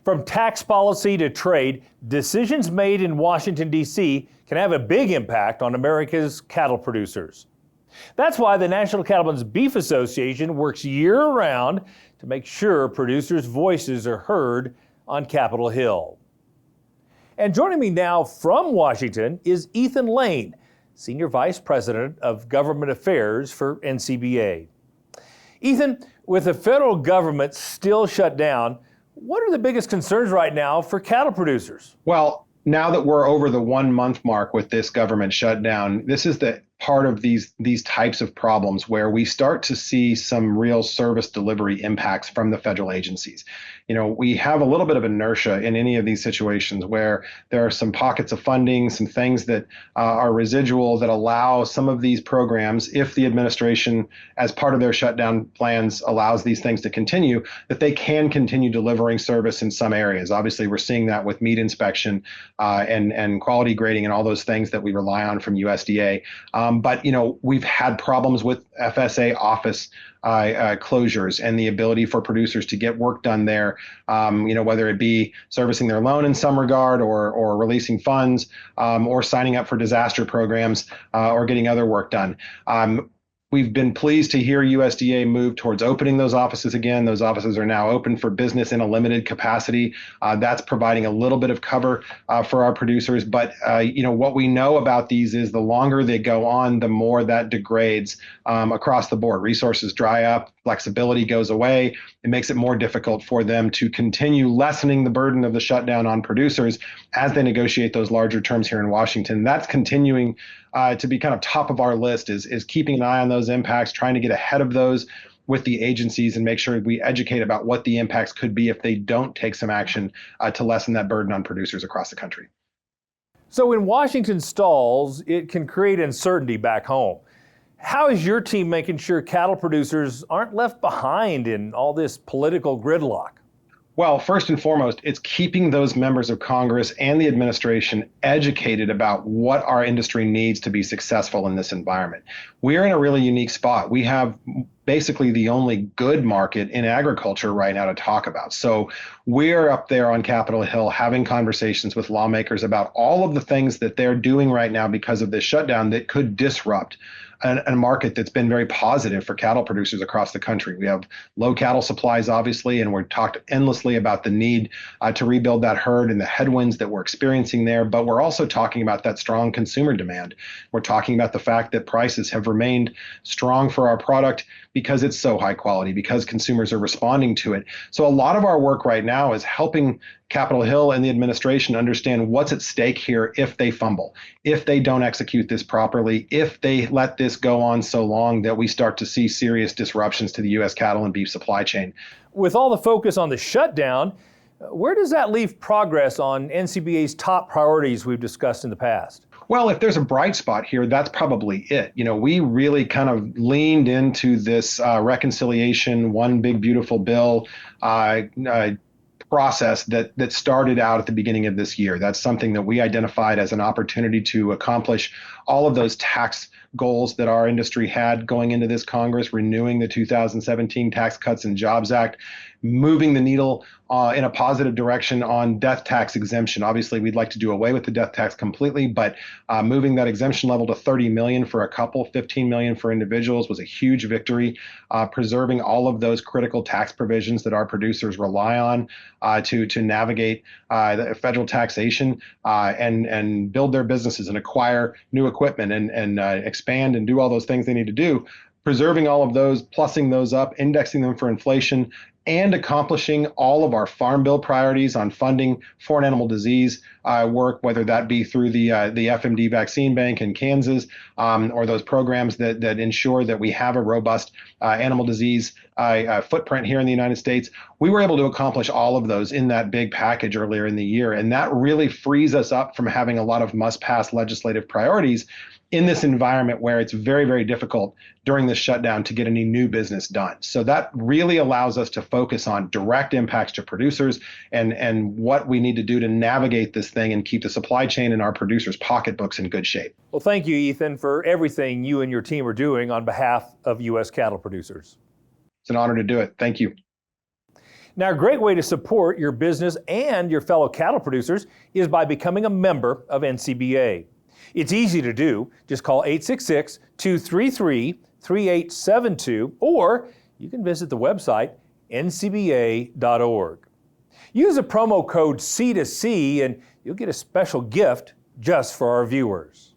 From tax policy to trade, decisions made in Washington, D.C. can have a big impact on America's cattle producers. That's why the National Cattlemen's Beef Association works year-round to make sure producers' voices are heard on Capitol Hill. And joining me now from Washington is Ethan Lane, Senior Vice President of Government Affairs for NCBA. Ethan, with the federal government still shut down, what are the biggest concerns right now for cattle producers? Well, now that we're over the 1 month mark with this government shutdown, this is the part of these types of problems where we start to see some real service delivery impacts from the federal agencies. You know, we have a little bit of inertia in any of these situations where there are some pockets of funding, some things that are residual that allow some of these programs, if the administration, as part of their shutdown plans, allows these things to continue, that they can continue delivering service in some areas. Obviously, we're seeing that with meat inspection and quality grading and all those things that we rely on from USDA. But, you know, we've had problems with FSA office closures and the ability for producers to get work done there, you know, whether it be servicing their loan in some regard or releasing funds or signing up for disaster programs or getting other work done. We've been pleased to hear USDA move towards opening those offices again. Those offices are now open for business in a limited capacity. That's providing a little bit of cover for our producers. But, you know, what we know about these is the longer they go on, the more that degrades across the board. Resources dry up, flexibility goes away. It makes it more difficult for them to continue lessening the burden of the shutdown on producers as they negotiate those larger terms here in Washington. That's continuing to be kind of top of our list, is keeping an eye on those impacts, trying to get ahead of those with the agencies and make sure we educate about what the impacts could be if they don't take some action to lessen that burden on producers across the country. So when Washington stalls, it can create uncertainty back home. How is your team making sure cattle producers aren't left behind in all this political gridlock? Well, first and foremost, it's keeping those members of Congress and the administration educated about what our industry needs to be successful in this environment. We're in a really unique spot. We have basically the only good market in agriculture right now to talk about. So we're up there on Capitol Hill having conversations with lawmakers about all of the things that they're doing right now because of this shutdown that could disrupt a market that's been very positive for cattle producers across the country. We have low cattle supplies, obviously, and we've talked endlessly about the need to rebuild that herd and the headwinds that we're experiencing there. But we're also talking about that strong consumer demand. We're talking about the fact that prices have remained strong for our product because it's so high quality, because consumers are responding to it. So a lot of our work right now is helping Capitol Hill and the administration understand what's at stake here if they fumble, if they don't execute this properly, if they let this go on so long that we start to see serious disruptions to the U.S. cattle and beef supply chain. With all the focus on the shutdown, where does that leave progress on NCBA's top priorities we've discussed in the past? Well, if there's a bright spot here, that's probably it. You know, we really kind of leaned into this reconciliation, one big beautiful bill process that started out at the beginning of this year. That's something that we identified as an opportunity to accomplish all of those tax goals that our industry had going into this Congress, renewing the 2017 Tax Cuts and Jobs Act, moving the needle in a positive direction on death tax exemption. Obviously, we'd like to do away with the death tax completely, but moving that exemption level to 30 million for a couple, 15 million for individuals was a huge victory. Preserving all of those critical tax provisions that our producers rely on to navigate the federal taxation and build their businesses and acquire new equipment and expand and do all those things they need to do. Preserving all of those, plussing those up, indexing them for inflation, and accomplishing all of our Farm Bill priorities on funding foreign animal disease work, whether that be through the FMD vaccine bank in Kansas or those programs that ensure that we have a robust animal disease footprint here in the United States. We were able to accomplish all of those in that big package earlier in the year, and that really frees us up from having a lot of must-pass legislative priorities in this environment where it's very, very difficult during this shutdown to get any new business done. So that really allows us to focus on direct impacts to producers and what we need to do to navigate this thing and keep the supply chain and our producers' pocketbooks in good shape. Well, thank you, Ethan, for everything you and your team are doing on behalf of U.S. cattle producers. It's an honor to do it. Thank you. Now, a great way to support your business and your fellow cattle producers is by becoming a member of NCBA. It's easy to do. Just call 866-233-3872, or you can visit the website ncba.org. Use a promo code C2C and you'll get a special gift just for our viewers.